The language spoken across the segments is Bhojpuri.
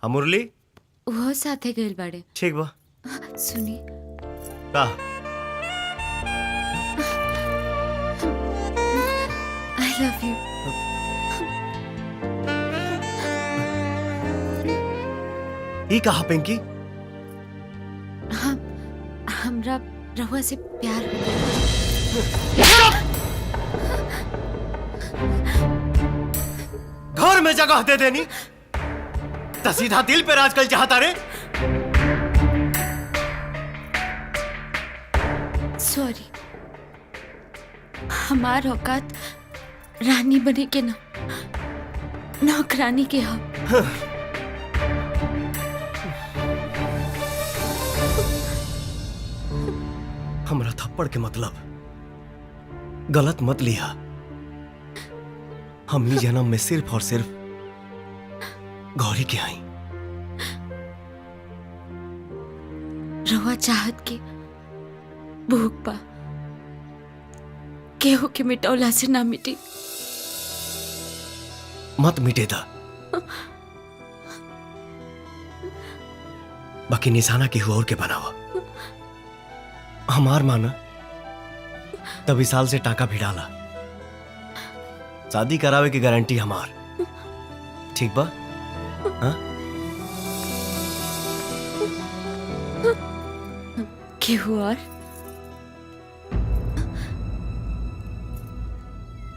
हाँ मुरली वो साथे गइल बाड़े। ठीक बा सुनी का आई लव यू। ई कहा पिंकी हमरा रहुआ से प्यार हो गया। घर में जगह दे देनी तो सीधा दिल पे राज कल चाहता रे। सॉरी, हमार औकात रानी बने के ना नौकरानी के हा। हमरा थप्पड़ के मतलब गलत मत लिया। हम ही जन्म में सिर्फ और सिर्फ गौरी के आई। रहुआ चाहत के भूख पा केहू के मिटौला से ना मिटी। मत मिटे था बाकी निशाना केहू और के बनावा। हमार माना तभी साल से टाका भिड़ाला। शादी करावे की गारंटी हमार। ठीक बा? हाँ? केहू और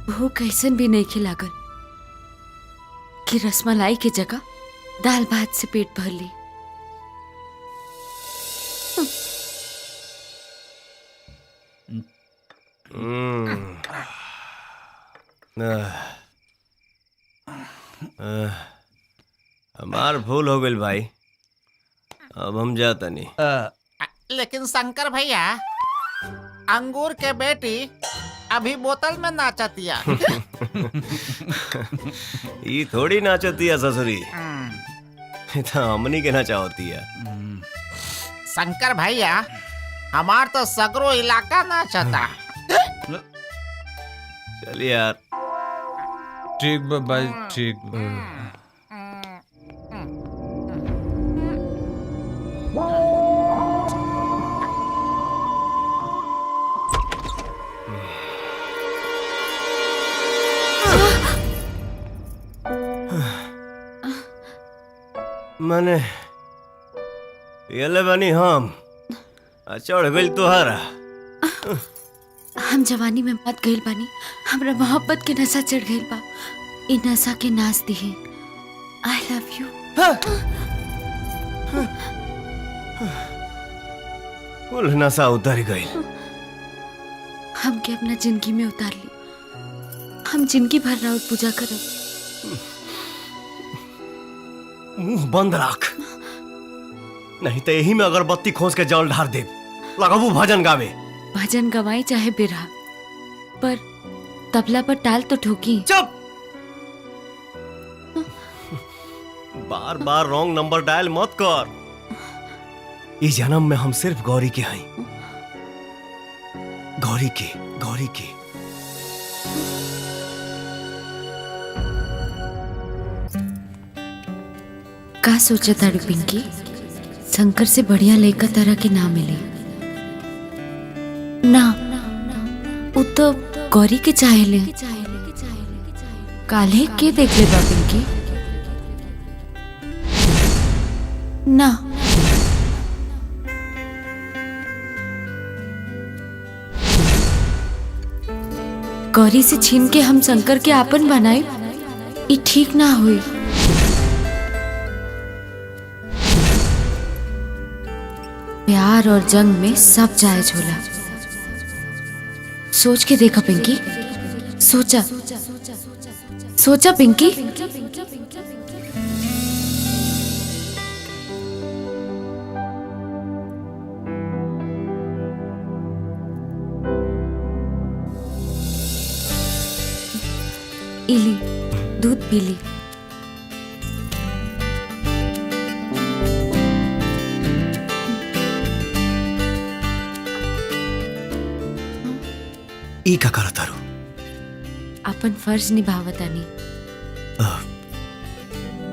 भूख ऐसन भी नहीं खिलागल कि रसमलाई की जगह दाल भात से पेट भर ली। हमार भूल हो गई भाई, अब हम जाता नहीं। लेकिन शंकर भैया, अंगूर के बेटी अभी बोतल में नाचतिया। ये थोड़ी नाचती है ससुरी, तो हमनी के नाचा होती है। शंकर भैया, हमार तो सगरो इलाका नाचता। चल यार। ठीक बा भाई, ठीक बा। मैंने ये बनी हम चढ़ गई तुहारा। हम जवानी में मत गइल बानी, हमरा मोहब्बत के नशा चढ़ गइल बा। इ नशा के नाच दी है। I love you. कुल नशा उतर गई। हमके अपना जिंदगी में उतार ली। हम जिंदगी भर राउत पूजा करब। मुंह बंद रख, नहीं तो यही में अगरबत्ती खोज के जल ढार दे। लगाबू भजन गावे। भजन गवाई चाहे बिरहा, पर तबला पर ताल तो ठोकी। चुप। बार बार रॉन्ग नंबर डायल मत कर। इस जन्म में हम सिर्फ गौरी के हैं। गौरी के, गौरी के। का सोचा था पिंकी, शंकर से बढ़िया लड़का तरह के ना मिले ना। वो तो गौरी के चाहे ले। काले के देख ले बा पिंकी ना। गौरी से छीन के हम शंकर के आपन बनाए, ये ठीक ना हुई। प्यार और जंग में सब जायज होला। सोच के देखा पिंकी, सोचा सोचा पिंकी। इली दूध पी ली। ई का करत तारू? अपन फर्ज निभावतानी।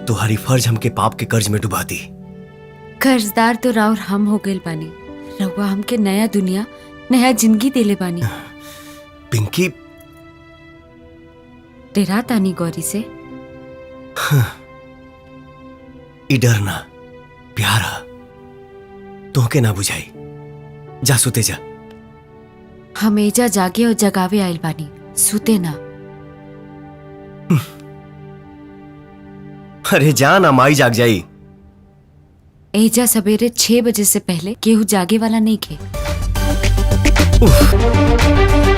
तुम्हारी फर्ज हमके पाप के कर्ज में डुबा दी। कर्जदार तो राउर हम हो गए बानी। रउआ हमके नया दुनिया नया जिंदगी देले बानी। पिंकी, डेरा तानी गौरी से। ई डरना प्यारा तोहके ना बुझाई। जा सुते जा। हम एजा जागे और जगावे आइल बानी, सुते ना। अरे जा ना, माई जाग जाई। एजा सवेरे 6 बजे से पहले केहू जागे वाला नहीं खे। उफ।